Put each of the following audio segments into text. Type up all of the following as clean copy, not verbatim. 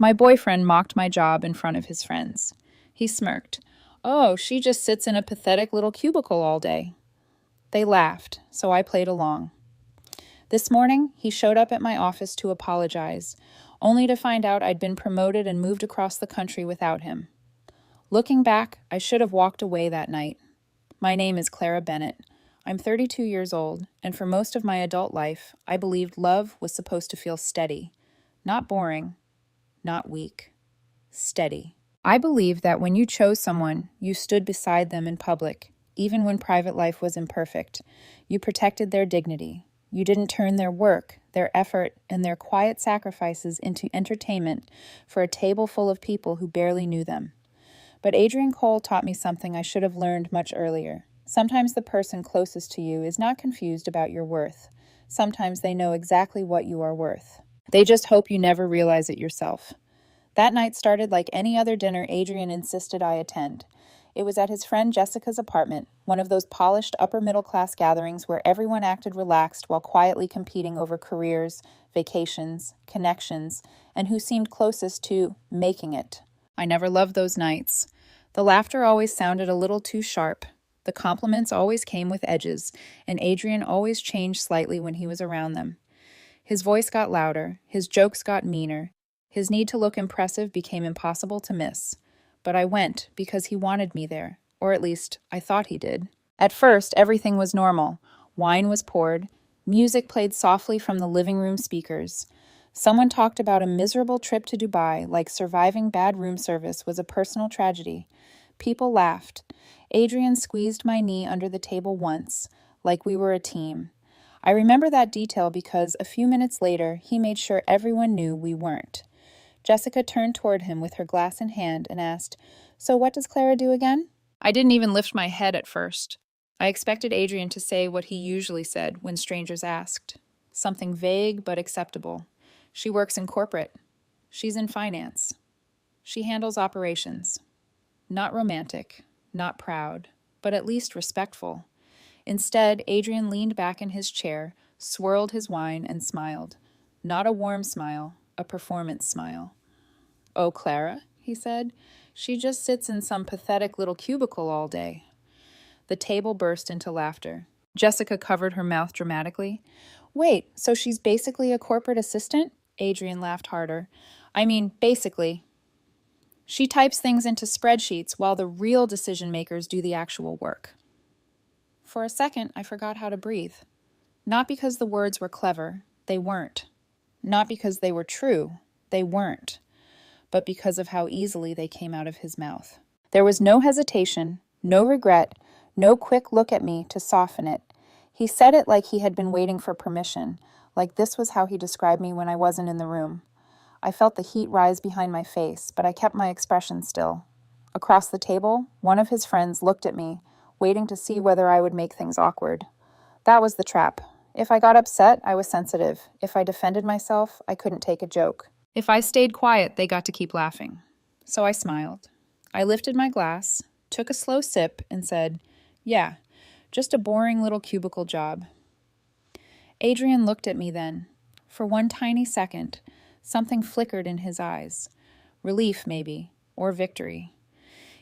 My boyfriend mocked my job in front of his friends. He smirked. "Oh, she just sits in a pathetic little cubicle all day." They laughed, so I played along. This morning, he showed up at my office to apologize, only to find out I'd been promoted and moved across the country without him. Looking back, I should have walked away that night. My name is Clara Bennett. I'm 32 years old, and for most of my adult life, I believed love was supposed to feel steady. Not boring, not weak. Steady. I believed that when you chose someone, you stood beside them in public, even when private life was imperfect. You protected their dignity. You didn't turn their work, their effort, and their quiet sacrifices into entertainment for a table full of people who barely knew them. But Adrian Cole taught me something I should have learned much earlier. Sometimes the person closest to you is not confused about your worth. Sometimes they know exactly what you are worth. They just hope you never realize it yourself. That night started like any other dinner Adrian insisted I attend. It was at his friend Jessica's apartment, one of those polished upper-middle-class gatherings where everyone acted relaxed while quietly competing over careers, vacations, connections, and who seemed closest to making it. I never loved those nights. The laughter always sounded a little too sharp. The compliments always came with edges, and Adrian always changed slightly when he was around them. His voice got louder, his jokes got meaner, his need to look impressive became impossible to miss. But I went because he wanted me there, or at least I thought he did. At first, everything was normal. Wine was poured, music played softly from the living room speakers. Someone talked about a miserable trip to Dubai, like surviving bad room service was a personal tragedy. People laughed. Adrian squeezed my knee under the table once, like we were a team. I remember that detail because a few minutes later, he made sure everyone knew we weren't. Jessica turned toward him with her glass in hand and asked, "So what does Clara do again?" I didn't even lift my head at first. I expected Adrian to say what he usually said when strangers asked. Something vague but acceptable. She works in corporate. She's in finance. She handles operations. Not romantic, not proud, but at least respectful. Instead, Adrian leaned back in his chair, swirled his wine, and smiled. Not a warm smile, a performance smile. "Oh, Clara," he said, "she just sits in some pathetic little cubicle all day." The table burst into laughter. Jessica covered her mouth dramatically. "Wait, so she's basically a corporate assistant?" Adrian laughed harder. "I mean, basically. She types things into spreadsheets while the real decision makers do the actual work." For a second, I forgot how to breathe. Not because the words were clever, they weren't. Not because they were true, they weren't. But because of how easily they came out of his mouth. There was no hesitation, no regret, no quick look at me to soften it. He said it like he had been waiting for permission, like this was how he described me when I wasn't in the room. I felt the heat rise behind my face, but I kept my expression still. Across the table, one of his friends looked at me, waiting to see whether I would make things awkward. That was the trap. If I got upset, I was sensitive. If I defended myself, I couldn't take a joke. If I stayed quiet, they got to keep laughing. So I smiled. I lifted my glass, took a slow sip, and said, "Yeah, just a boring little cubicle job." Adrian looked at me then. For one tiny second, something flickered in his eyes. Relief, maybe, or victory.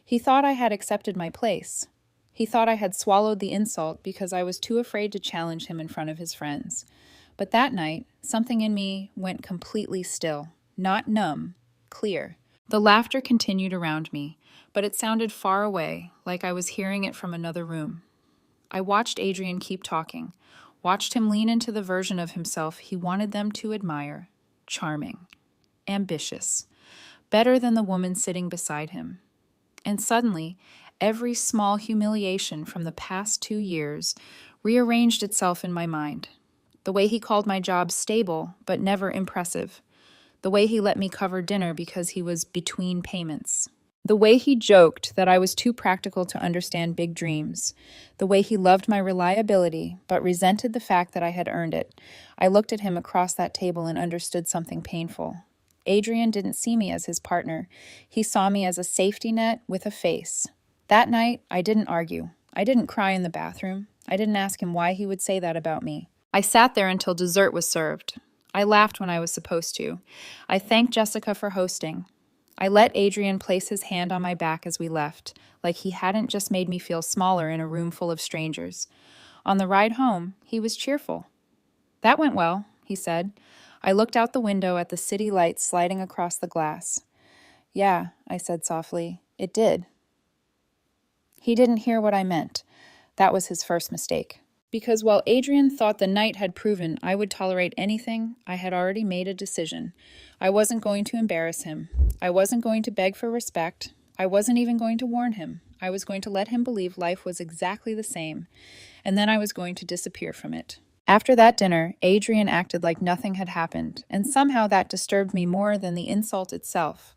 He thought I had accepted my place. He thought I had swallowed the insult because I was too afraid to challenge him in front of his friends. But that night, something in me went completely still. Not numb, clear. The laughter continued around me, but it sounded far away, like I was hearing it from another room. I watched Adrian keep talking, watched him lean into the version of himself he wanted them to admire. Charming. Ambitious. Better than the woman sitting beside him. And suddenly, every small humiliation from the past 2 years rearranged itself in my mind. The way he called my job stable, but never impressive. The way he let me cover dinner because he was between payments. The way he joked that I was too practical to understand big dreams. The way he loved my reliability, but resented the fact that I had earned it. I looked at him across that table and understood something painful. Adrian didn't see me as his partner. He saw me as a safety net with a face. That night, I didn't argue. I didn't cry in the bathroom. I didn't ask him why he would say that about me. I sat there until dessert was served. I laughed when I was supposed to. I thanked Jessica for hosting. I let Adrian place his hand on my back as we left, like he hadn't just made me feel smaller in a room full of strangers. On the ride home, he was cheerful. "That went well," he said. I looked out the window at the city lights sliding across the glass. "Yeah," I said softly, "it did." He didn't hear what I meant. That was his first mistake. Because while Adrian thought the night had proven I would tolerate anything, I had already made a decision. I wasn't going to embarrass him. I wasn't going to beg for respect. I wasn't even going to warn him. I was going to let him believe life was exactly the same, and then I was going to disappear from it. After that dinner, Adrian acted like nothing had happened, and somehow that disturbed me more than the insult itself.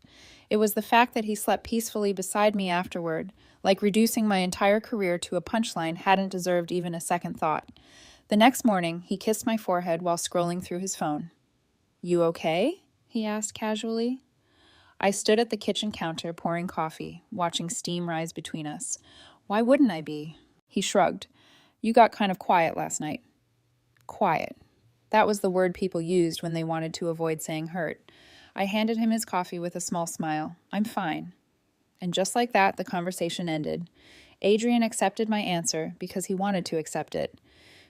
It was the fact that he slept peacefully beside me afterward, like reducing my entire career to a punchline hadn't deserved even a second thought. The next morning, he kissed my forehead while scrolling through his phone. "You okay?" he asked casually. I stood at the kitchen counter pouring coffee, watching steam rise between us. "Why wouldn't I be?" He shrugged. "You got kind of quiet last night." Quiet. That was the word people used when they wanted to avoid saying hurt. I handed him his coffee with a small smile. "I'm fine." And just like that, the conversation ended. Adrian accepted my answer because he wanted to accept it.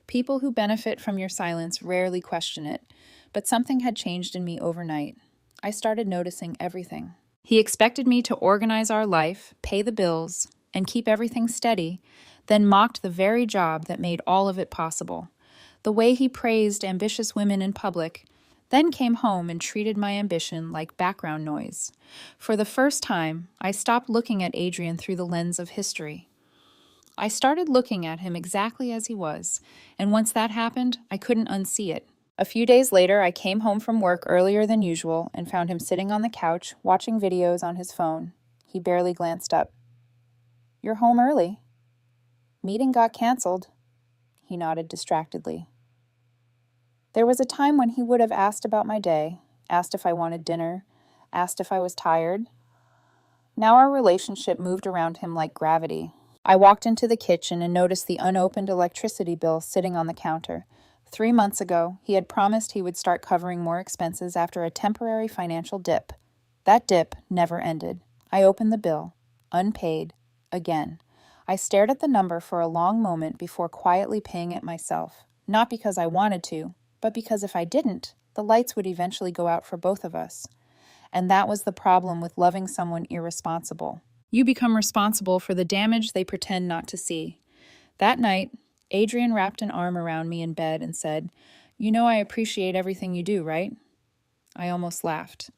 People who benefit from your silence rarely question it, but something had changed in me overnight. I started noticing everything. He expected me to organize our life, pay the bills, and keep everything steady, then mocked the very job that made all of it possible. The way he praised ambitious women in public, then came home and treated my ambition like background noise. For the first time, I stopped looking at Adrian through the lens of history. I started looking at him exactly as he was, and once that happened, I couldn't unsee it. A few days later, I came home from work earlier than usual and found him sitting on the couch, watching videos on his phone. He barely glanced up. "You're home early." "Meeting got canceled." He nodded distractedly. There was a time when he would have asked about my day, asked if I wanted dinner, asked if I was tired. Now our relationship moved around him like gravity. I walked into the kitchen and noticed the unopened electricity bill sitting on the counter. 3 months ago, he had promised he would start covering more expenses after a temporary financial dip. That dip never ended. I opened the bill, unpaid, again. I stared at the number for a long moment before quietly paying it myself, not because I wanted to, but because if I didn't, the lights would eventually go out for both of us. And that was the problem with loving someone irresponsible. You become responsible for the damage they pretend not to see. That night, Adrian wrapped an arm around me in bed and said, "You know I appreciate everything you do, right?" I almost laughed.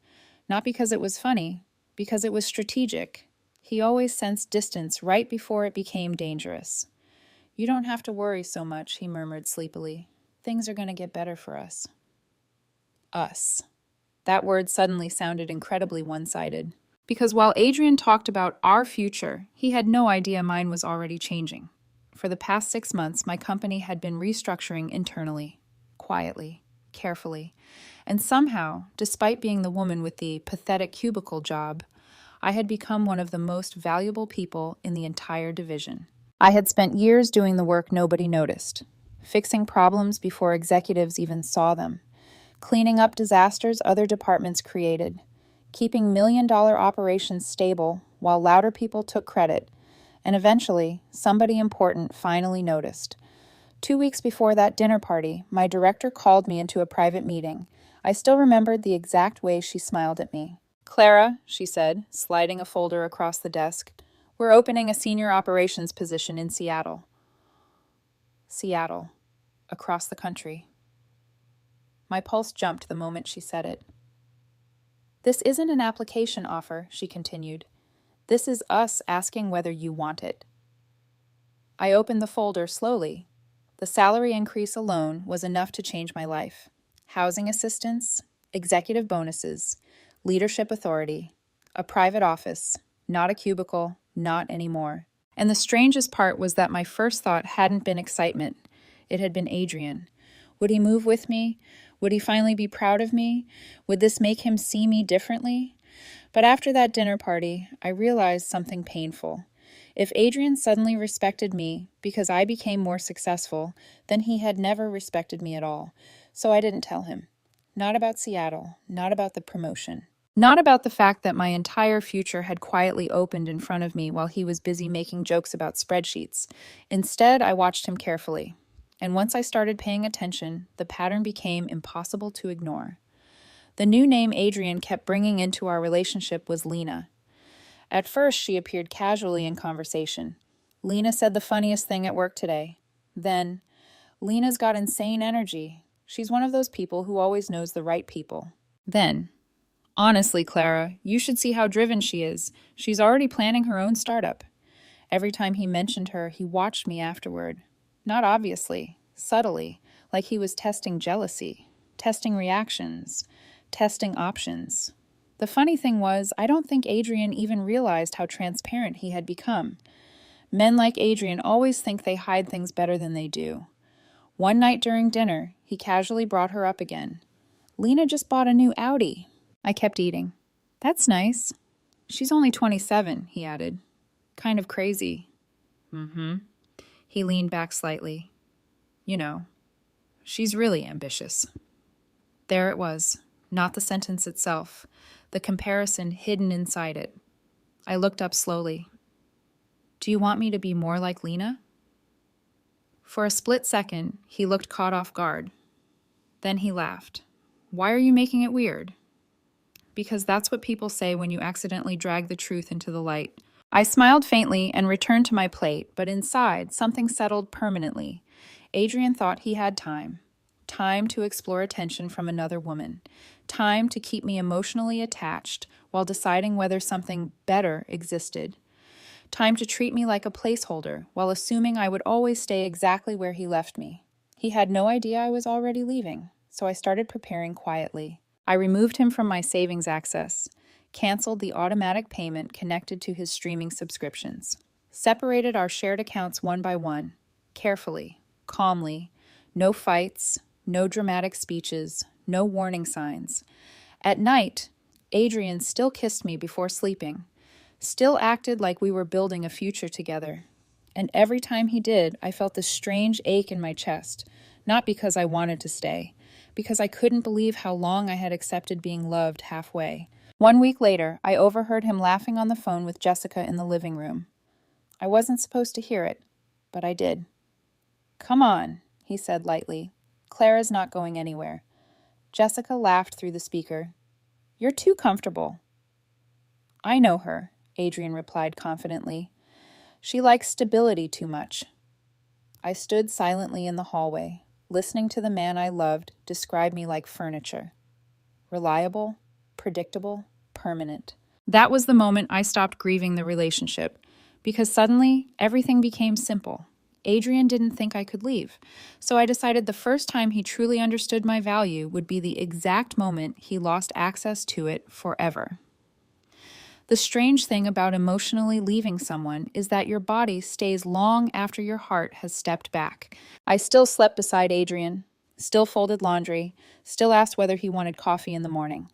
Not because it was funny, because it was strategic. He always sensed distance right before it became dangerous. "You don't have to worry so much," he murmured sleepily. "Things are going to get better for us." Us. That word suddenly sounded incredibly one-sided. Because while Adrian talked about our future, he had no idea mine was already changing. For the past 6 months, my company had been restructuring internally, quietly, carefully. And somehow, despite being the woman with the pathetic cubicle job, I had become one of the most valuable people in the entire division. I had spent years doing the work nobody noticed, fixing problems before executives even saw them, cleaning up disasters other departments created, keeping million-dollar operations stable while louder people took credit, and eventually, somebody important finally noticed. 2 weeks before that dinner party, my director called me into a private meeting. I still remembered the exact way she smiled at me. "Clara," she said, sliding a folder across the desk, "we're opening a senior operations position in Seattle." Seattle. Across the country. My pulse jumped the moment she said it. "This isn't an application offer," she continued. "This is us asking whether you want it." I opened the folder slowly. The salary increase alone was enough to change my life. Housing assistance, executive bonuses, leadership authority, a private office, not a cubicle, not anymore. And the strangest part was that my first thought hadn't been excitement. It had been Adrian. Would he move with me? Would he finally be proud of me? Would this make him see me differently? But after that dinner party, I realized something painful. If Adrian suddenly respected me because I became more successful, then he had never respected me at all. So I didn't tell him. Not about Seattle, not about the promotion. Not about the fact that my entire future had quietly opened in front of me while he was busy making jokes about spreadsheets. Instead, I watched him carefully. And once I started paying attention, the pattern became impossible to ignore. The new name Adrian kept bringing into our relationship was Lena. At first, she appeared casually in conversation. Lena said the funniest thing at work today. Then, Lena's got insane energy. She's one of those people who always knows the right people. Then, honestly, Clara, you should see how driven she is. She's already planning her own startup. Every time he mentioned her, he watched me afterward. Not obviously, subtly, like he was testing jealousy, testing reactions, testing options. The funny thing was, I don't think Adrian even realized how transparent he had become. Men like Adrian always think they hide things better than they do. One night during dinner, he casually brought her up again. Lena just bought a new Audi. I kept eating. That's nice. She's only 27, he added. Kind of crazy. Mm-hmm. He leaned back slightly. You know, she's really ambitious. There it was, not the sentence itself, the comparison hidden inside it. I looked up slowly. Do you want me to be more like Lena? For a split second, he looked caught off guard. Then he laughed. Why are you making it weird? Because that's what people say when you accidentally drag the truth into the light. I smiled faintly and returned to my plate, but inside, something settled permanently. Adrian thought he had time. Time to explore attention from another woman. Time to keep me emotionally attached while deciding whether something better existed. Time to treat me like a placeholder while assuming I would always stay exactly where he left me. He had no idea I was already leaving, so I started preparing quietly. I removed him from my savings access, canceled the automatic payment connected to his streaming subscriptions, separated our shared accounts one by one, carefully, calmly, no fights, no dramatic speeches, no warning signs. At night, Adrian still kissed me before sleeping, still acted like we were building a future together. And every time he did, I felt this strange ache in my chest, not because I wanted to stay, because I couldn't believe how long I had accepted being loved halfway. 1 week later, I overheard him laughing on the phone with Jessica in the living room. I wasn't supposed to hear it, but I did. Come on, he said lightly. Clara's not going anywhere. Jessica laughed through the speaker. You're too comfortable. I know her, Adrian replied confidently. She likes stability too much. I stood silently in the hallway, listening to the man I loved describe me like furniture. Reliable, predictable, permanent. That was the moment I stopped grieving the relationship, because suddenly everything became simple. Adrian didn't think I could leave, so I decided the first time he truly understood my value would be the exact moment he lost access to it forever. The strange thing about emotionally leaving someone is that your body stays long after your heart has stepped back. I still slept beside Adrian, still folded laundry, still asked whether he wanted coffee in the morning.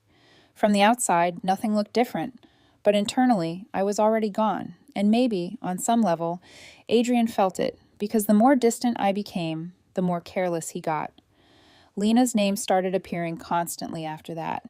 From the outside, nothing looked different, but internally, I was already gone, and maybe, on some level, Adrian felt it, because the more distant I became, the more careless he got. Lena's name started appearing constantly after that,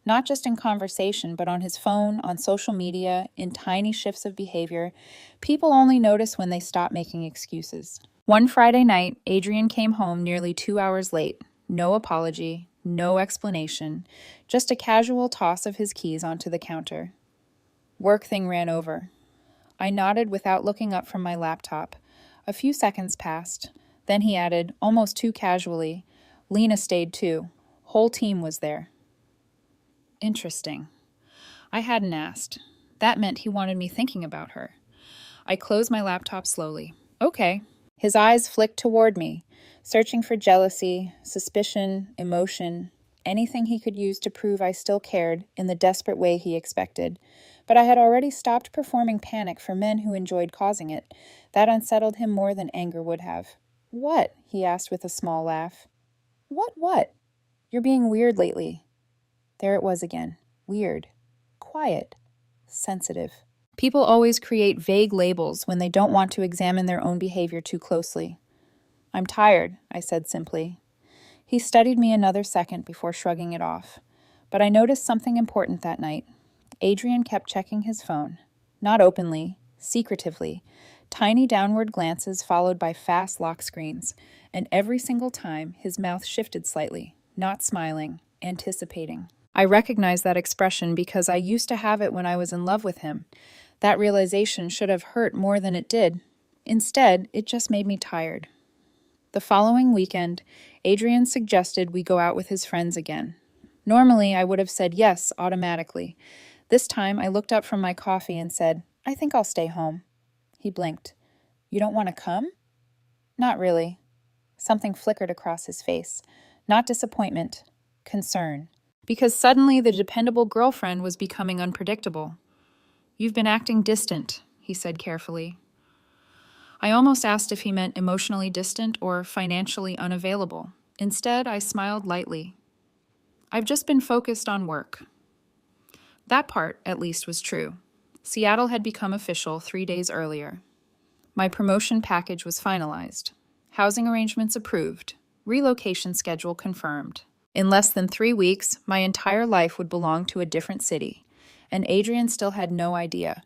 not just in conversation, but on his phone, on social media, in tiny shifts of behavior. People only notice when they stop making excuses. One Friday night, Adrian came home nearly 2 hours late. No apology, no explanation, just a casual toss of his keys onto the counter. Work thing ran over. I nodded without looking up from my laptop. A few seconds passed. Then he added, almost too casually, Lena stayed too. Whole team was there. Interesting. I hadn't asked. That meant he wanted me thinking about her. I closed my laptop slowly. Okay. His eyes flicked toward me, searching for jealousy, suspicion, emotion, anything he could use to prove I still cared in the desperate way he expected. But I had already stopped performing panic for men who enjoyed causing it. That unsettled him more than anger would have. What? He asked with a small laugh. What? You're being weird lately. There it was again. Weird. Quiet. Sensitive. People always create vague labels when they don't want to examine their own behavior too closely. I'm tired, I said simply. He studied me another second before shrugging it off. But I noticed something important that night. Adrian kept checking his phone. Not openly, secretively. Tiny downward glances followed by fast lock screens. And every single time, his mouth shifted slightly, not smiling, anticipating. I recognize that expression because I used to have it when I was in love with him. That realization should have hurt more than it did. Instead, it just made me tired. The following weekend, Adrian suggested we go out with his friends again. Normally, I would have said yes automatically. This time, I looked up from my coffee and said, "I think I'll stay home." He blinked. "You don't want to come?" "Not really." Something flickered across his face. Not disappointment, concern. Because suddenly the dependable girlfriend was becoming unpredictable. "You've been acting distant," he said carefully. I almost asked if he meant emotionally distant or financially unavailable. Instead, I smiled lightly. "I've just been focused on work." That part, at least, was true. Seattle had become official 3 days earlier. My promotion package was finalized. Housing arrangements approved. Relocation schedule confirmed. In less than 3 weeks, my entire life would belong to a different city, and Adrian still had no idea.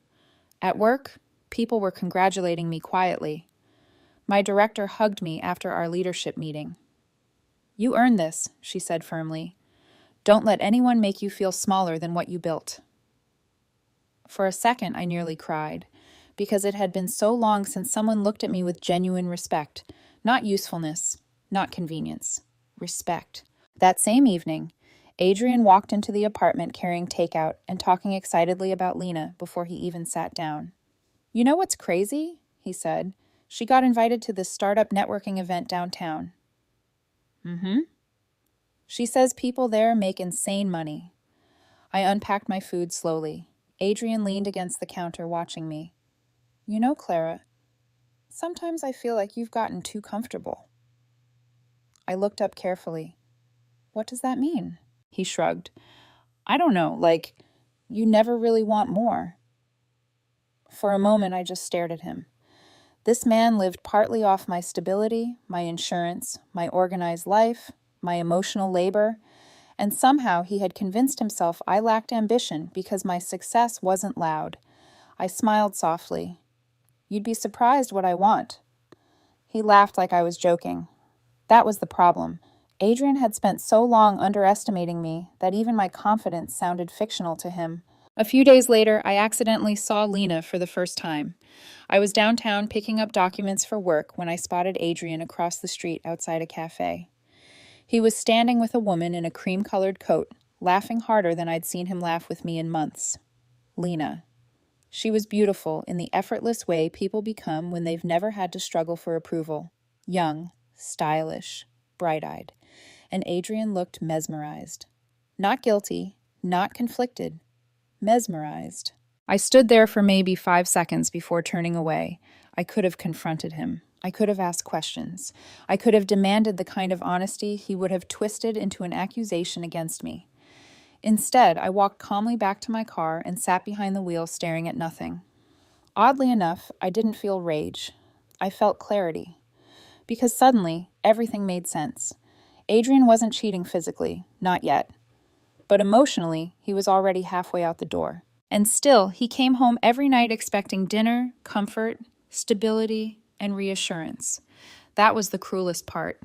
At work, people were congratulating me quietly. My director hugged me after our leadership meeting. "You earned this," she said firmly. "Don't let anyone make you feel smaller than what you built." For a second, I nearly cried, because it had been so long since someone looked at me with genuine respect. Not usefulness, not convenience. Respect. That same evening, Adrian walked into the apartment carrying takeout and talking excitedly about Lena before he even sat down. "You know what's crazy?" he said. "She got invited to this startup networking event downtown." "Mm-hmm." "She says people there make insane money." I unpacked my food slowly. Adrian leaned against the counter watching me. "You know, Clara, sometimes I feel like you've gotten too comfortable." I looked up carefully. "What does that mean?" He shrugged. "I don't know, like, you never really want more." For a moment, I just stared at him. This man lived partly off my stability, my insurance, my organized life, my emotional labor, and somehow he had convinced himself I lacked ambition because my success wasn't loud. I smiled softly. "You'd be surprised what I want." He laughed like I was joking. That was the problem. Adrian had spent so long underestimating me that even my confidence sounded fictional to him. A few days later, I accidentally saw Lena for the first time. I was downtown picking up documents for work when I spotted Adrian across the street outside a cafe. He was standing with a woman in a cream-colored coat, laughing harder than I'd seen him laugh with me in months. Lena. She was beautiful in the effortless way people become when they've never had to struggle for approval. Young, stylish, bright-eyed. And Adrian looked mesmerized. Not guilty, not conflicted. Mesmerized. I stood there for maybe 5 seconds before turning away. I could have confronted him. I could have asked questions. I could have demanded the kind of honesty he would have twisted into an accusation against me. Instead, I walked calmly back to my car and sat behind the wheel staring at nothing. Oddly enough, I didn't feel rage. I felt clarity. Because suddenly, everything made sense. Adrian wasn't cheating physically, not yet. But emotionally, he was already halfway out the door. And still, he came home every night expecting dinner, comfort, stability, and reassurance. That was the cruelest part.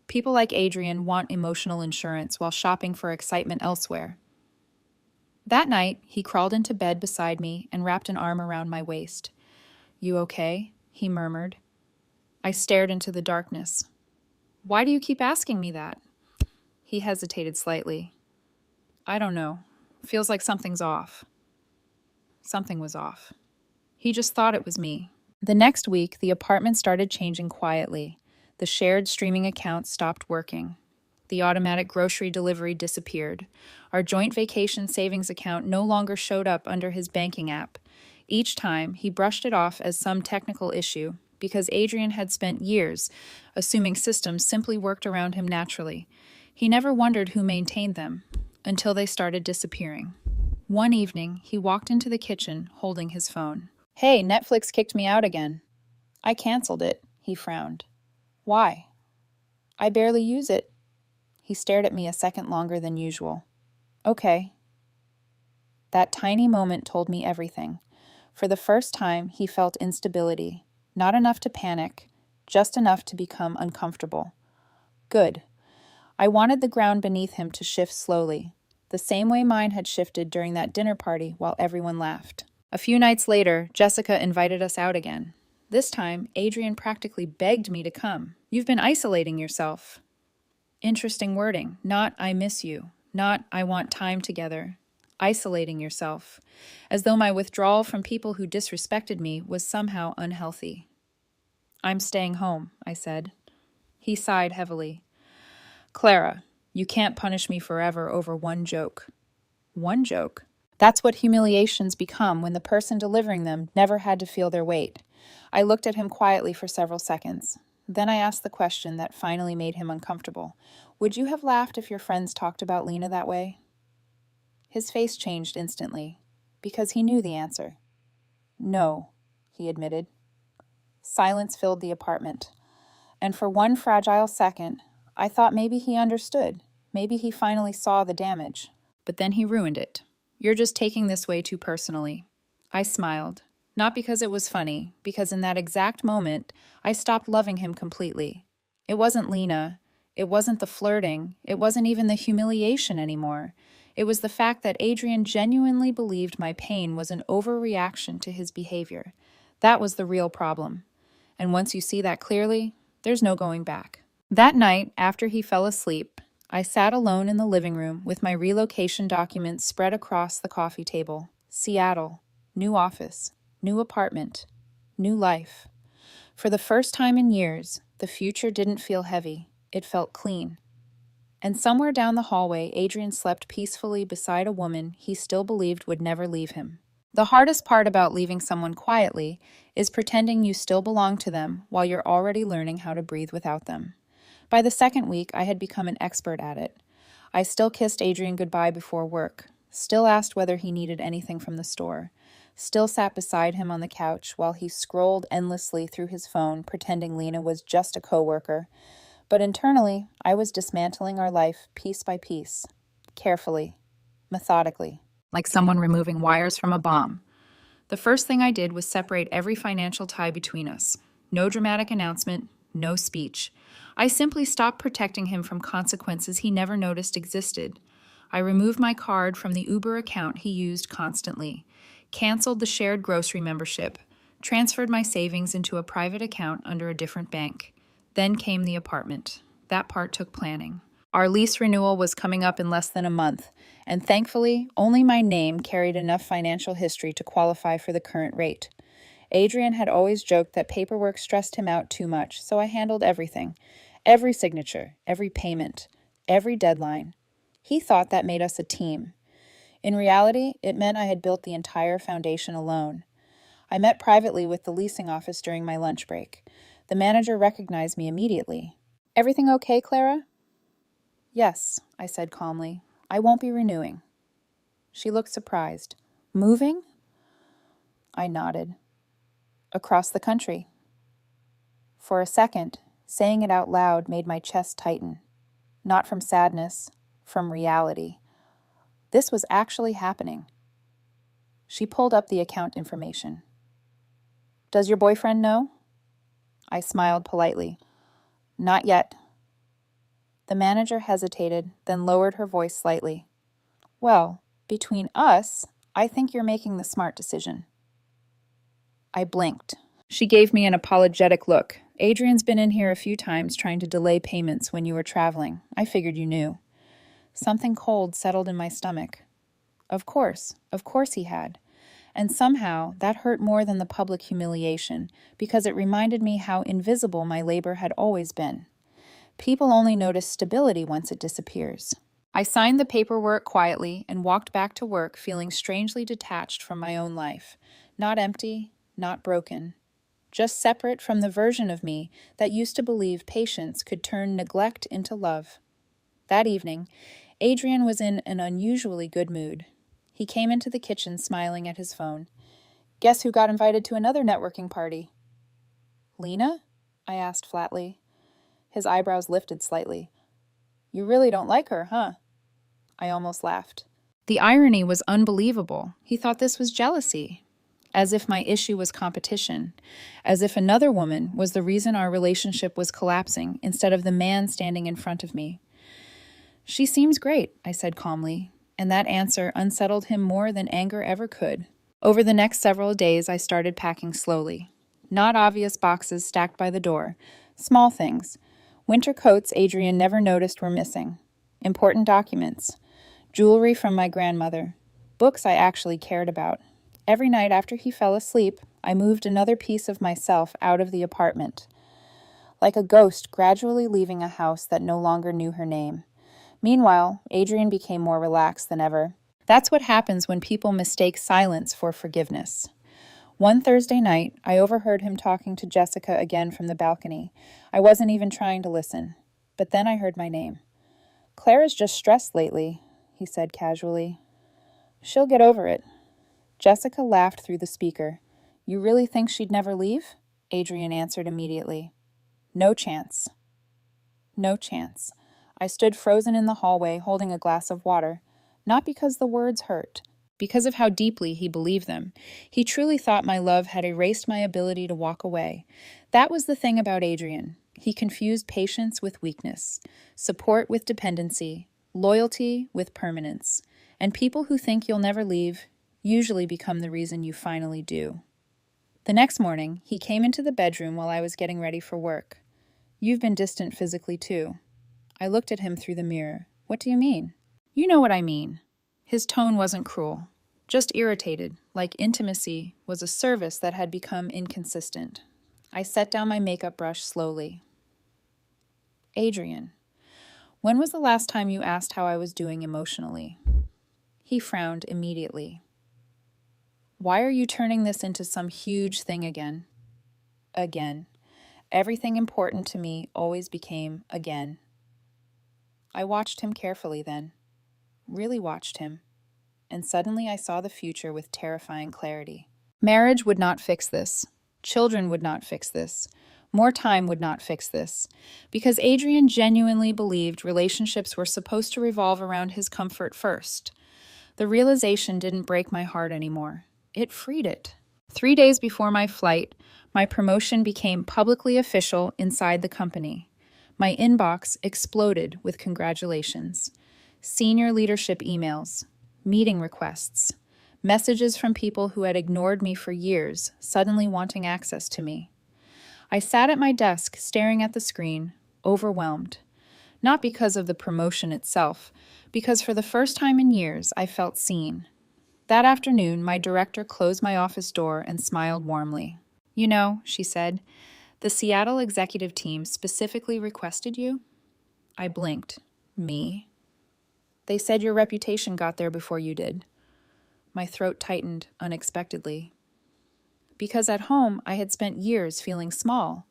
People like Adrian want emotional insurance while shopping for excitement elsewhere. That night, he crawled into bed beside me and wrapped an arm around my waist. "You okay?" he murmured. I stared into the darkness. "Why do you keep asking me that?" He hesitated slightly. "I don't know. Feels like something's off." Something was off. He just thought it was me. The next week, the apartment started changing quietly. The shared streaming account stopped working. The automatic grocery delivery disappeared. Our joint vacation savings account no longer showed up under his banking app. Each time, he brushed it off as some technical issue, because Adrian had spent years assuming systems simply worked around him naturally. He never wondered who maintained them, until they started disappearing. One evening, he walked into the kitchen, holding his phone. "Hey, Netflix kicked me out again." "I canceled it," he frowned. "Why?" "I barely use it." He stared at me a second longer than usual. Okay. That tiny moment told me everything. For the first time, he felt instability. Not enough to panic, just enough to become uncomfortable. Good. I wanted the ground beneath him to shift slowly, the same way mine had shifted during that dinner party while everyone laughed. A few nights later, Jessica invited us out again. This time, Adrian practically begged me to come. You've been isolating yourself. Interesting wording. Not I miss you. Not I want time together. Isolating yourself. As though my withdrawal from people who disrespected me was somehow unhealthy. I'm staying home, I said. He sighed heavily. Clara, you can't punish me forever over one joke. One joke? That's what humiliations become when the person delivering them never had to feel their weight. I looked at him quietly for several seconds. Then I asked the question that finally made him uncomfortable. Would you have laughed if your friends talked about Lena that way? His face changed instantly, because he knew the answer. No, he admitted. Silence filled the apartment. And for one fragile second, I thought maybe he understood. Maybe he finally saw the damage. But then he ruined it. You're just taking this way too personally. I smiled. Not because it was funny, because in that exact moment, I stopped loving him completely. It wasn't Lena. It wasn't the flirting. It wasn't even the humiliation anymore. It was the fact that Adrian genuinely believed my pain was an overreaction to his behavior. That was the real problem. And once you see that clearly, there's no going back. That night, after he fell asleep, I sat alone in the living room with my relocation documents spread across the coffee table. Seattle, new office, new apartment, new life. For the first time in years, the future didn't feel heavy. It felt clean. And somewhere down the hallway, Adrian slept peacefully beside a woman he still believed would never leave him. The hardest part about leaving someone quietly is pretending you still belong to them while you're already learning how to breathe without them. By the second week, I had become an expert at it. I still kissed Adrian goodbye before work, still asked whether he needed anything from the store, still sat beside him on the couch while he scrolled endlessly through his phone, pretending Lena was just a coworker. But internally, I was dismantling our life piece by piece, carefully, methodically, like someone removing wires from a bomb. The first thing I did was separate every financial tie between us. No dramatic announcement, no speech. I simply stopped protecting him from consequences he never noticed existed. I removed my card from the Uber account he used constantly, canceled the shared grocery membership, transferred my savings into a private account under a different bank. Then came the apartment. That part took planning. Our lease renewal was coming up in less than a month, and thankfully, only my name carried enough financial history to qualify for the current rate. Adrian had always joked that paperwork stressed him out too much, so I handled everything. Every signature, every payment, every deadline. He thought that made us a team. In reality, it meant I had built the entire foundation alone. I met privately with the leasing office during my lunch break. The manager recognized me immediately. Everything okay, Clara? Yes, I said calmly. I won't be renewing. She looked surprised. Moving? I nodded. Across the country. For a second, saying it out loud made my chest tighten. Not from sadness, from reality. This was actually happening. She pulled up the account information. Does your boyfriend know? I smiled politely. Not yet. The manager hesitated, then lowered her voice slightly. Well, between us, I think you're making the smart decision. I blinked. She gave me an apologetic look. Adrian's been in here a few times trying to delay payments when you were traveling. I figured you knew. Something cold settled in my stomach. Of course he had. And somehow that hurt more than the public humiliation, because it reminded me how invisible my labor had always been. People only notice stability once it disappears. I signed the paperwork quietly and walked back to work feeling strangely detached from my own life. Not empty, not broken. Just separate from the version of me that used to believe patience could turn neglect into love. That evening, Adrian was in an unusually good mood. He came into the kitchen smiling at his phone. Guess who got invited to another networking party? Lena? I asked flatly. His eyebrows lifted slightly. You really don't like her, huh? I almost laughed. The irony was unbelievable. He thought this was jealousy. As if my issue was competition. As if another woman was the reason our relationship was collapsing instead of the man standing in front of me. She seems great, I said calmly, and that answer unsettled him more than anger ever could. Over the next several days, I started packing slowly. Not obvious boxes stacked by the door. Small things. Winter coats Adrian never noticed were missing. Important documents. Jewelry from my grandmother. Books I actually cared about. Every night after he fell asleep, I moved another piece of myself out of the apartment. Like a ghost gradually leaving a house that no longer knew her name. Meanwhile, Adrian became more relaxed than ever. That's what happens when people mistake silence for forgiveness. One Thursday night, I overheard him talking to Jessica again from the balcony. I wasn't even trying to listen. But then I heard my name. "Clara's just stressed lately," he said casually. "She'll get over it." Jessica laughed through the speaker. "You really think she'd never leave?" Adrian answered immediately. "No chance." No chance. I stood frozen in the hallway holding a glass of water, not because the words hurt, because of how deeply he believed them. He truly thought my love had erased my ability to walk away. That was the thing about Adrian. He confused patience with weakness, support with dependency, loyalty with permanence. And people who think you'll never leave usually become the reason you finally do. The next morning, he came into the bedroom while I was getting ready for work. "You've been distant physically too." I looked at him through the mirror. "What do you mean?" "You know what I mean." His tone wasn't cruel, just irritated, like intimacy was a service that had become inconsistent. I set down my makeup brush slowly. "Adrian, when was the last time you asked how I was doing emotionally?" He frowned immediately. "Why are you turning this into some huge thing again?" Again. Everything important to me always became again. I watched him carefully then. Really watched him. And suddenly I saw the future with terrifying clarity. Marriage would not fix this. Children would not fix this. More time would not fix this. Because Adrian genuinely believed relationships were supposed to revolve around his comfort first. The realization didn't break my heart anymore. It freed it. 3 days before my flight, my promotion became publicly official inside the company. My inbox exploded with congratulations. Senior leadership emails, meeting requests, messages from people who had ignored me for years, suddenly wanting access to me. I sat at my desk, staring at the screen, overwhelmed. Not because of the promotion itself, because for the first time in years, I felt seen. That afternoon, my director closed my office door and smiled warmly. "You know," she said, "the Seattle executive team specifically requested you?" I blinked. "Me?" "They said your reputation got there before you did." My throat tightened unexpectedly. Because at home, I had spent years feeling small.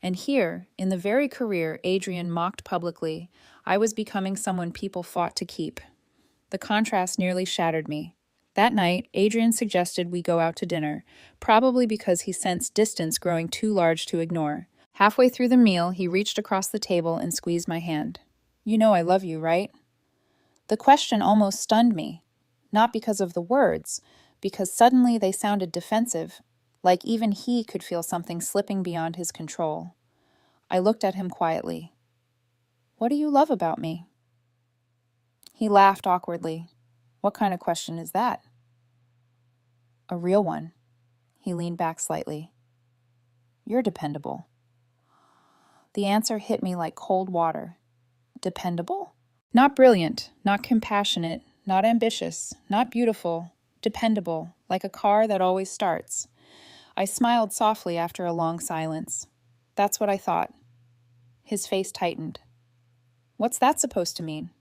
And here, in the very career Adrian mocked publicly, I was becoming someone people fought to keep. The contrast nearly shattered me. That night, Adrian suggested we go out to dinner, probably because he sensed distance growing too large to ignore. Halfway through the meal, he reached across the table and squeezed my hand. "You know I love you, right?" The question almost stunned me, not because of the words, because suddenly they sounded defensive, like even he could feel something slipping beyond his control. I looked at him quietly. "What do you love about me?" He laughed awkwardly. "What kind of question is that?" "A real one." He leaned back slightly. "You're dependable." The answer hit me like cold water. Dependable? Not brilliant, not compassionate, not ambitious, not beautiful, dependable, like a car that always starts. I smiled softly after a long silence. "That's what I thought." His face tightened. "What's that supposed to mean?"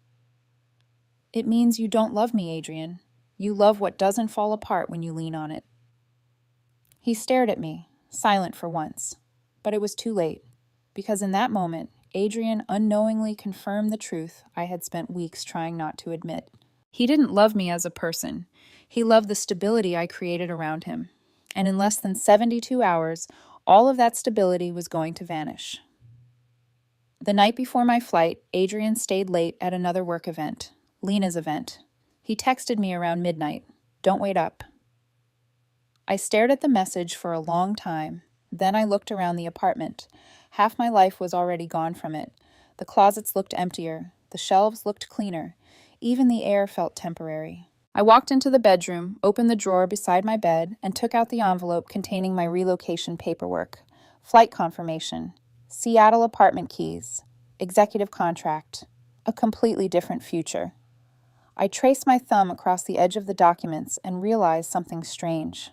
"It means you don't love me, Adrian. You love what doesn't fall apart when you lean on it." He stared at me, silent for once. But it was too late, because in that moment, Adrian unknowingly confirmed the truth I had spent weeks trying not to admit. He didn't love me as a person. He loved the stability I created around him. And in less than 72 hours, all of that stability was going to vanish. The night before my flight, Adrian stayed late at another work event, Lena's event. He texted me around midnight. Don't wait up. I stared at the message for a long time. Then I looked around the apartment. Half my life was already gone from it. The closets looked emptier. The shelves looked cleaner. Even the air felt temporary. I walked into the bedroom, opened the drawer beside my bed, and took out the envelope containing my relocation paperwork. Flight confirmation. Seattle apartment keys. Executive contract. A completely different future. I traced my thumb across the edge of the documents and realized something strange.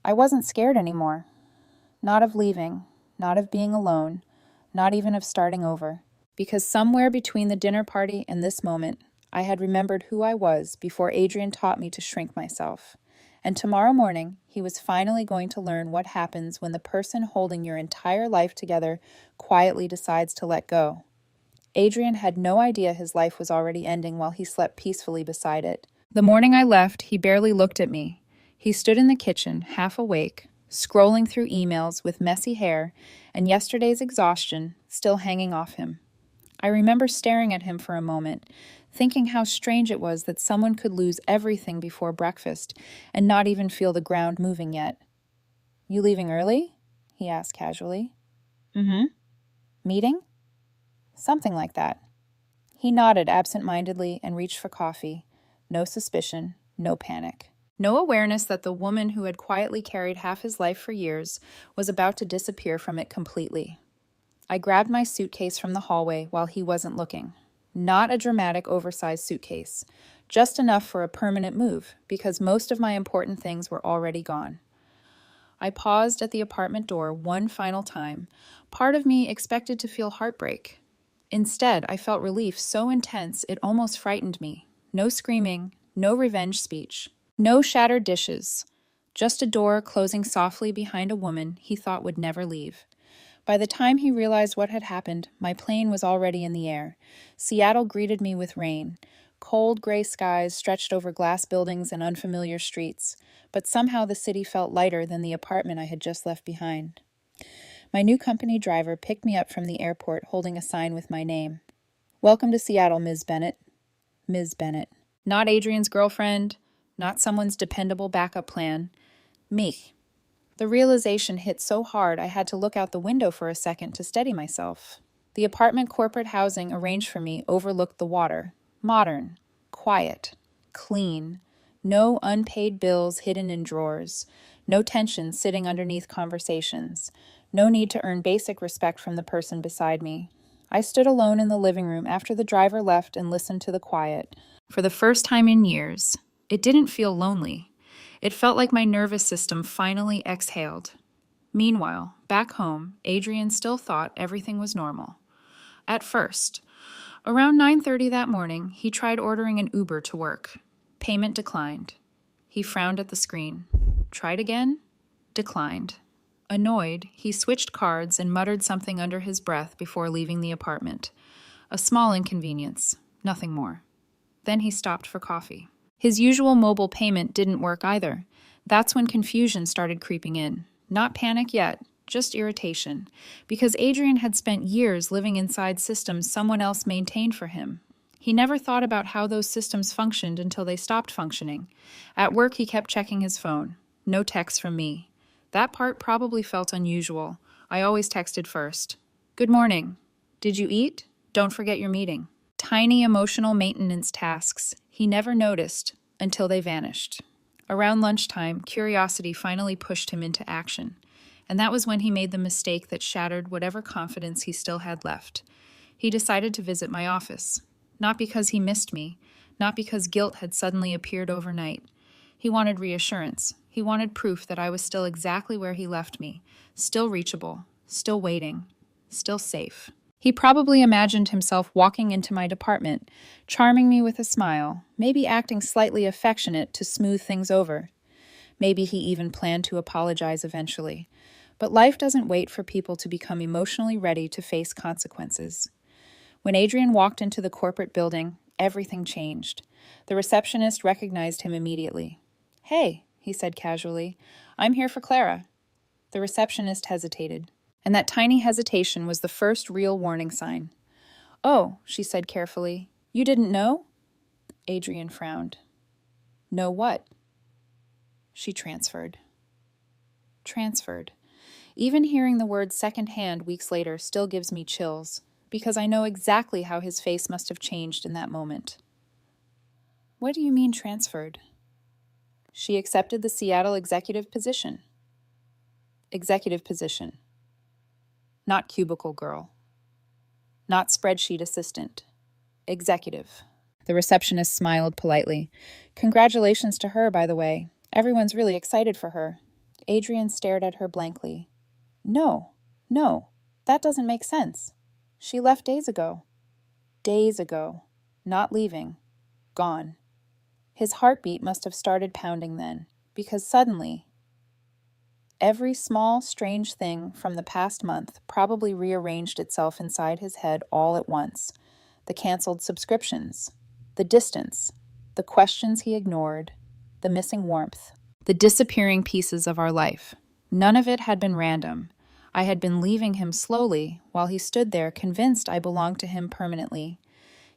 I wasn't scared anymore. Not of leaving, not of being alone, not even of starting over. Because somewhere between the dinner party and this moment, I had remembered who I was before Adrian taught me to shrink myself. And tomorrow morning, he was finally going to learn what happens when the person holding your entire life together quietly decides to let go. Adrian had no idea his life was already ending while he slept peacefully beside it. The morning I left, he barely looked at me. He stood in the kitchen, half awake, scrolling through emails with messy hair and yesterday's exhaustion still hanging off him. I remember staring at him for a moment, thinking how strange it was that someone could lose everything before breakfast and not even feel the ground moving yet. You leaving early? He asked casually. Mm-hmm. Meeting? Something like that. He nodded absent-mindedly and reached for coffee. No suspicion, no panic. No awareness that the woman who had quietly carried half his life for years was about to disappear from it completely. I grabbed my suitcase from the hallway while he wasn't looking. Not a dramatic, oversized suitcase. Just enough for a permanent move, because most of my important things were already gone. I paused at the apartment door one final time. Part of me expected to feel heartbreak. Instead, I felt relief so intense it almost frightened me. No screaming, no revenge speech. No shattered dishes, just a door closing softly behind a woman he thought would never leave. By the time he realized what had happened, my plane was already in the air. Seattle greeted me with rain. Cold gray skies stretched over glass buildings and unfamiliar streets, but somehow the city felt lighter than the apartment I had just left behind. My new company driver picked me up from the airport holding a sign with my name. Welcome to Seattle, Ms. Bennett. Ms. Bennett. Not Adrian's girlfriend. Not someone's dependable backup plan. Me. The realization hit so hard I had to look out the window for a second to steady myself. The apartment corporate housing arranged for me overlooked the water. Modern. Quiet. Clean. No unpaid bills hidden in drawers. No tension sitting underneath conversations. No need to earn basic respect from the person beside me. I stood alone in the living room after the driver left and listened to the quiet. For the first time in years, it didn't feel lonely. It felt like my nervous system finally exhaled. Meanwhile, back home, Adrian still thought everything was normal. At first. Around 9:30 that morning, he tried ordering an Uber to work. Payment declined. He frowned at the screen. Tried again? Declined. Annoyed, he switched cards and muttered something under his breath before leaving the apartment. A small inconvenience, nothing more. Then he stopped for coffee. His usual mobile payment didn't work either. That's when confusion started creeping in. Not panic yet, just irritation. Because Adrian had spent years living inside systems someone else maintained for him. He never thought about how those systems functioned until they stopped functioning. At work, he kept checking his phone. No text from me. That part probably felt unusual. I always texted first. Good morning. Did you eat? Don't forget your meeting. Tiny emotional maintenance tasks he never noticed until they vanished. Around lunchtime, curiosity finally pushed him into action, and that was when he made the mistake that shattered whatever confidence he still had left. He decided to visit my office, not because he missed me, not because guilt had suddenly appeared overnight. He wanted reassurance. He wanted proof that I was still exactly where he left me, still reachable, still waiting, still safe. He probably imagined himself walking into my department, charming me with a smile, maybe acting slightly affectionate to smooth things over. Maybe he even planned to apologize eventually. But life doesn't wait for people to become emotionally ready to face consequences. When Adrian walked into the corporate building, everything changed. The receptionist recognized him immediately. "Hey," he said casually, "I'm here for Clara." The receptionist hesitated. And that tiny hesitation was the first real warning sign. "Oh," she said carefully. "You didn't know?" Adrian frowned. "Know what?" She transferred. Transferred. Even hearing the word secondhand weeks later still gives me chills, because I know exactly how his face must have changed in that moment. "What do you mean transferred?" "She accepted the Seattle executive position." Executive position. Not cubicle girl. Not spreadsheet assistant. Executive. The receptionist smiled politely. "Congratulations to her, by the way. Everyone's really excited for her." Adrian stared at her blankly. No, that doesn't make sense. She left days ago." Days ago. Not leaving. Gone. His heartbeat must have started pounding then, because suddenly, every small, strange thing from the past month probably rearranged itself inside his head all at once. The canceled subscriptions, the distance, the questions he ignored, the missing warmth, the disappearing pieces of our life. None of it had been random. I had been leaving him slowly while he stood there convinced I belonged to him permanently.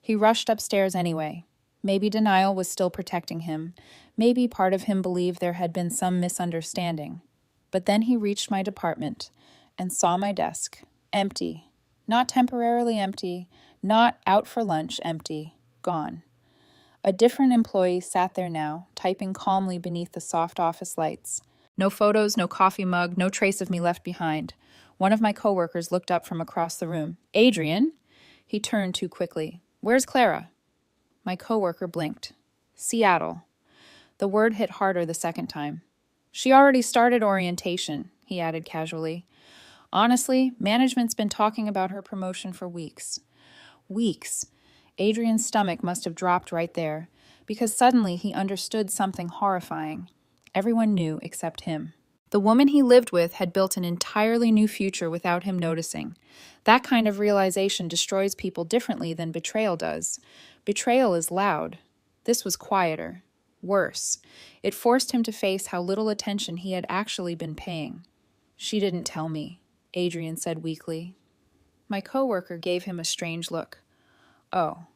He rushed upstairs anyway. Maybe denial was still protecting him. Maybe part of him believed there had been some misunderstanding. But then he reached my department and saw my desk, empty. Not temporarily empty, not out for lunch empty, gone. A different employee sat there now, typing calmly beneath the soft office lights. No photos, no coffee mug, no trace of me left behind. One of my coworkers looked up from across the room. "Adrian?" He turned too quickly. "Where's Clara?" My coworker blinked. "Seattle." The word hit harder the second time. "She already started orientation," he added casually. "Honestly, management's been talking about her promotion for weeks." Weeks. Adrian's stomach must have dropped right there, because suddenly he understood something horrifying. Everyone knew except him. The woman he lived with had built an entirely new future without him noticing. That kind of realization destroys people differently than betrayal does. Betrayal is loud. This was quieter. Worse. It forced him to face how little attention he had actually been paying. "She didn't tell me," Adrian said weakly. My coworker gave him a strange look. "Oh,"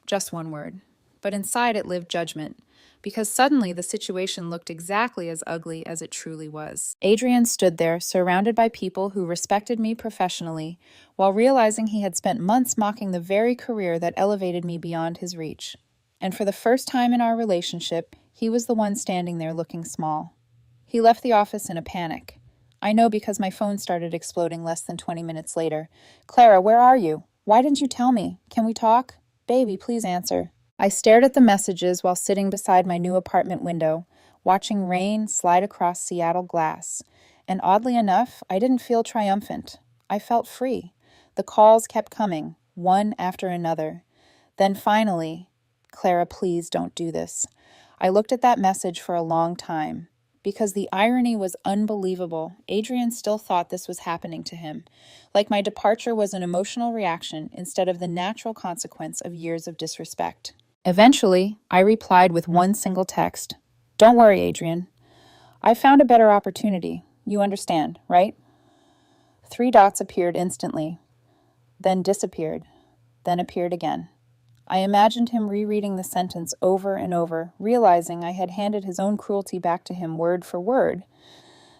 just one word. But inside it lived judgment, because suddenly the situation looked exactly as ugly as it truly was. Adrian stood there, surrounded by people who respected me professionally, while realizing he had spent months mocking the very career that elevated me beyond his reach. And for the first time in our relationship, he was the one standing there looking small. He left the office in a panic. I know because my phone started exploding less than 20 minutes later. "Clara, where are you? Why didn't you tell me? Can we talk? Baby, please answer." I stared at the messages while sitting beside my new apartment window, watching rain slide across Seattle glass. And oddly enough, I didn't feel triumphant. I felt free. The calls kept coming, one after another. Then finally, "Clara, please don't do this." I looked at that message for a long time. Because the irony was unbelievable, Adrian still thought this was happening to him, like my departure was an emotional reaction instead of the natural consequence of years of disrespect. Eventually, I replied with one single text. "Don't worry, Adrian. I found a better opportunity. You understand, right?" 3 dots appeared instantly, then disappeared, then appeared again. I imagined him rereading the sentence over and over, realizing I had handed his own cruelty back to him word for word.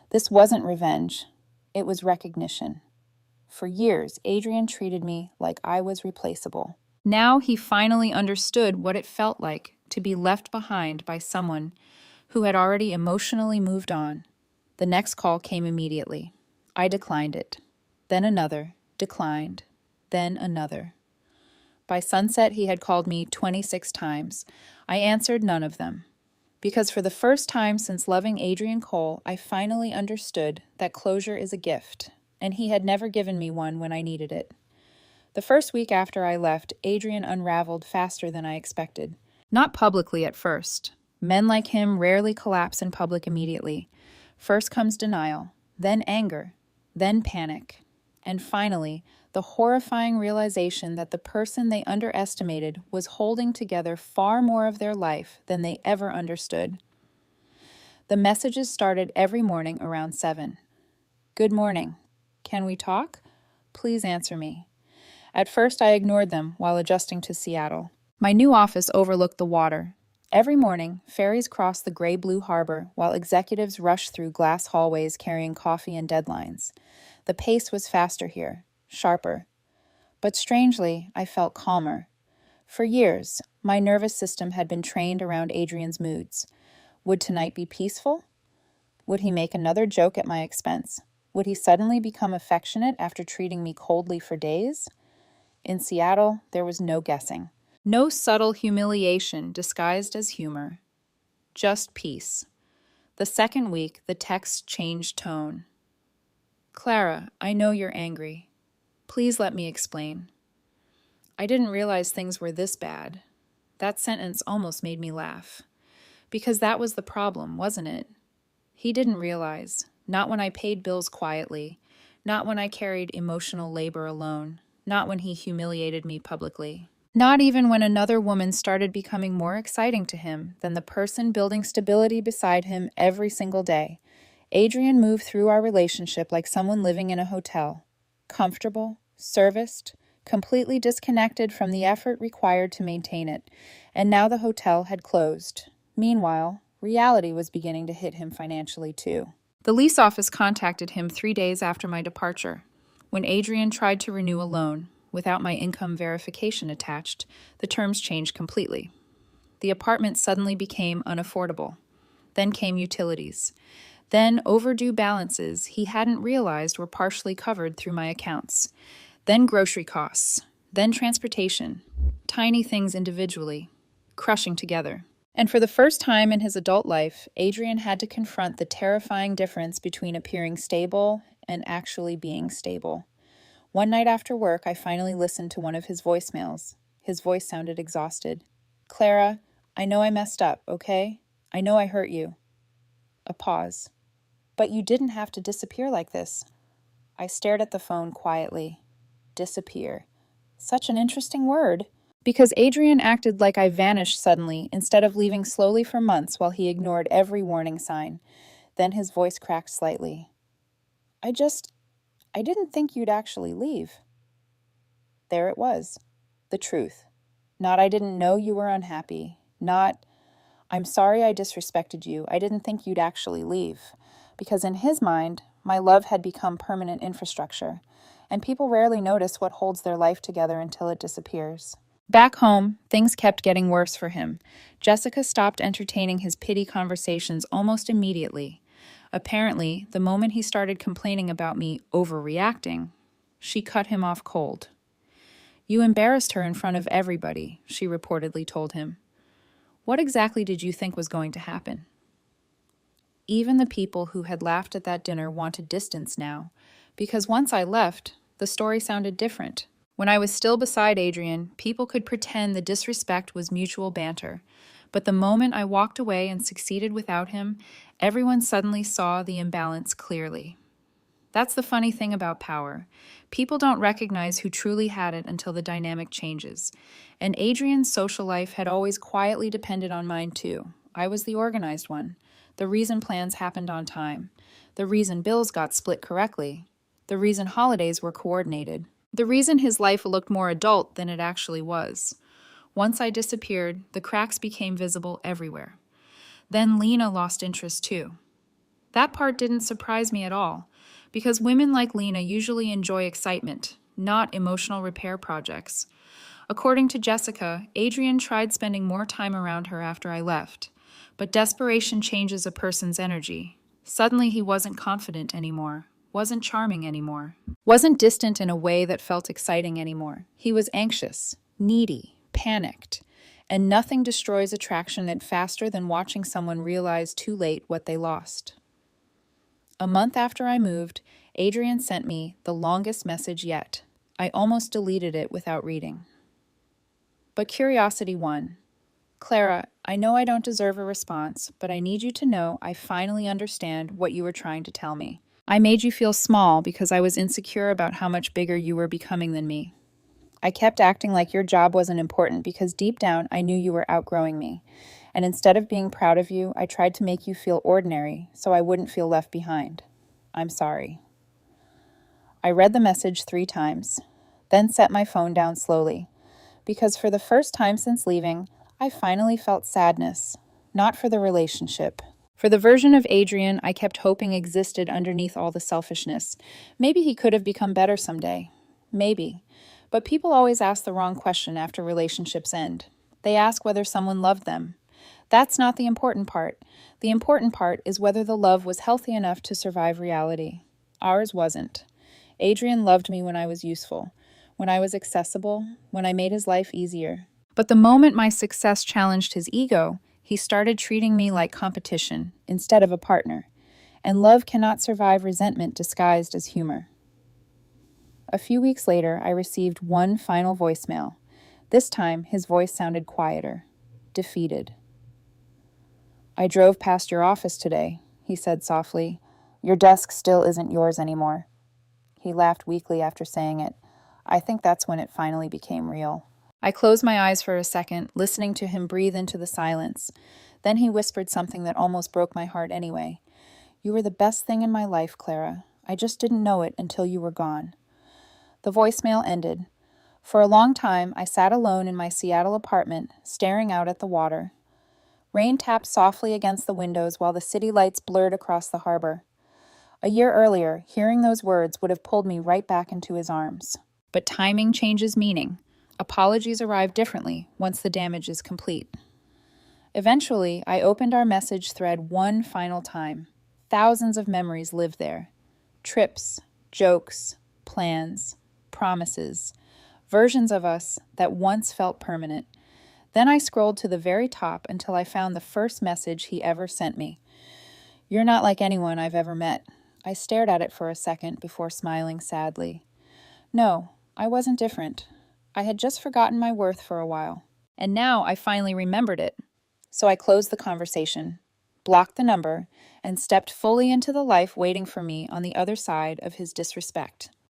This wasn't revenge. It was recognition. For years, Adrian treated me like I was replaceable. Now he finally understood what it felt like to be left behind by someone who had already emotionally moved on. The next call came immediately. I declined it. Then another, declined. Then another. By sunset, he had called me 26 times. I answered none of them. Because for the first time since loving Adrian Cole, I finally understood that closure is a gift, and he had never given me one when I needed it. The first week after I left, Adrian unraveled faster than I expected. Not publicly at first. Men like him rarely collapse in public immediately. First comes denial, then anger, then panic, and finally, the horrifying realization that the person they underestimated was holding together far more of their life than they ever understood. The messages started every morning around 7. "Good morning. Can we talk? Please answer me. At first, I ignored them while adjusting to Seattle. My new office overlooked the water. Every morning, ferries crossed the gray-blue harbor while executives rushed through glass hallways carrying coffee and deadlines. The pace was faster here, sharper. But strangely, I felt calmer. For years, my nervous system had been trained around Adrian's moods. Would tonight be peaceful? Would he make another joke at my expense? Would he suddenly become affectionate after treating me coldly for days? In Seattle, there was no guessing. No subtle humiliation disguised as humor. Just peace. The second week, the text changed tone. Clara, I know you're angry. Please let me explain. I didn't realize things were this bad. That sentence almost made me laugh. Because that was the problem, wasn't it? He didn't realize. Not when I paid bills quietly. Not when I carried emotional labor alone. Not when he humiliated me publicly. Not even when another woman started becoming more exciting to him than the person building stability beside him every single day. Adrian moved through our relationship like someone living in a hotel. Comfortable, serviced, completely disconnected from the effort required to maintain it. And now the hotel had closed. Meanwhile, reality was beginning to hit him financially too. The lease office contacted him 3 days after my departure. When Adrian tried to renew a loan, without my income verification attached, the terms changed completely. The apartment suddenly became unaffordable. Then came utilities. Then overdue balances he hadn't realized were partially covered through my accounts. Then grocery costs. Then transportation. Tiny things individually, crushing together. And for the first time in his adult life, Adrian had to confront the terrifying difference between appearing stable and actually being stable. One night after work, I finally listened to one of his voicemails. His voice sounded exhausted. Clara, I know I messed up, okay? I know I hurt you. A pause. But you didn't have to disappear like this. I stared at the phone quietly. Disappear. Such an interesting word. Because Adrian acted like I vanished suddenly instead of leaving slowly for months while he ignored every warning sign. Then his voice cracked slightly. I didn't think you'd actually leave. There it was. The truth. Not I didn't know you were unhappy. Not, I'm sorry I disrespected you. I didn't think you'd actually leave. Because in his mind, my love had become permanent infrastructure. And people rarely notice what holds their life together until it disappears. Back home, things kept getting worse for him. Jessica stopped entertaining his pity conversations almost immediately. Apparently, the moment he started complaining about me overreacting, she cut him off cold. You embarrassed her in front of everybody, she reportedly told him. What exactly did you think was going to happen? Even the people who had laughed at that dinner wanted distance now, because once I left, the story sounded different. When I was still beside Adrian, people could pretend the disrespect was mutual banter. But the moment I walked away and succeeded without him, everyone suddenly saw the imbalance clearly. That's the funny thing about power. People don't recognize who truly had it until the dynamic changes. And Adrian's social life had always quietly depended on mine too. I was the organized one. The reason plans happened on time. The reason bills got split correctly. The reason holidays were coordinated. The reason his life looked more adult than it actually was. Once I disappeared, the cracks became visible everywhere. Then Lena lost interest too. That part didn't surprise me at all, because women like Lena usually enjoy excitement, not emotional repair projects. According to Jessica, Adrian tried spending more time around her after I left. But desperation changes a person's energy. Suddenly he wasn't confident anymore, wasn't charming anymore, wasn't distant in a way that felt exciting anymore. He was anxious, needy, panicked, and nothing destroys attraction faster than watching someone realize too late what they lost. A month after I moved, Adrian sent me the longest message yet. I almost deleted it without reading. But curiosity won. Clara, I know I don't deserve a response, but I need you to know I finally understand what you were trying to tell me. I made you feel small because I was insecure about how much bigger you were becoming than me. I kept acting like your job wasn't important because deep down I knew you were outgrowing me. And instead of being proud of you, I tried to make you feel ordinary so I wouldn't feel left behind. I'm sorry. I read the message 3 times, then set my phone down slowly, because for the first time since leaving, I finally felt sadness, not for the relationship. For the version of Adrian I kept hoping existed underneath all the selfishness. Maybe he could have become better someday. Maybe. But people always ask the wrong question after relationships end. They ask whether someone loved them. That's not the important part. The important part is whether the love was healthy enough to survive reality. Ours wasn't. Adrian loved me when I was useful, when I was accessible, when I made his life easier. But the moment my success challenged his ego, he started treating me like competition instead of a partner. And love cannot survive resentment disguised as humor. A few weeks later, I received one final voicemail. This time, his voice sounded quieter, defeated. "I drove past your office today," he said softly. "Your desk still isn't yours anymore." He laughed weakly after saying it. I think that's when it finally became real. I closed my eyes for a second, listening to him breathe into the silence. Then he whispered something that almost broke my heart anyway. "You were the best thing in my life, Clara. I just didn't know it until you were gone." The voicemail ended. For a long time, I sat alone in my Seattle apartment, staring out at the water. Rain tapped softly against the windows while the city lights blurred across the harbor. A year earlier, hearing those words would have pulled me right back into his arms. But timing changes meaning. Apologies arrive differently once the damage is complete. Eventually, I opened our message thread one final time. Thousands of memories lived there. Trips, jokes, plans, promises, versions of us that once felt permanent. Then I scrolled to the very top until I found the first message he ever sent me. "You're not like anyone I've ever met." I stared at it for a second before smiling sadly. No, I wasn't different. I had just forgotten my worth for a while. And now I finally remembered it. So I closed the conversation, blocked the number, and stepped fully into the life waiting for me on the other side of his disrespect.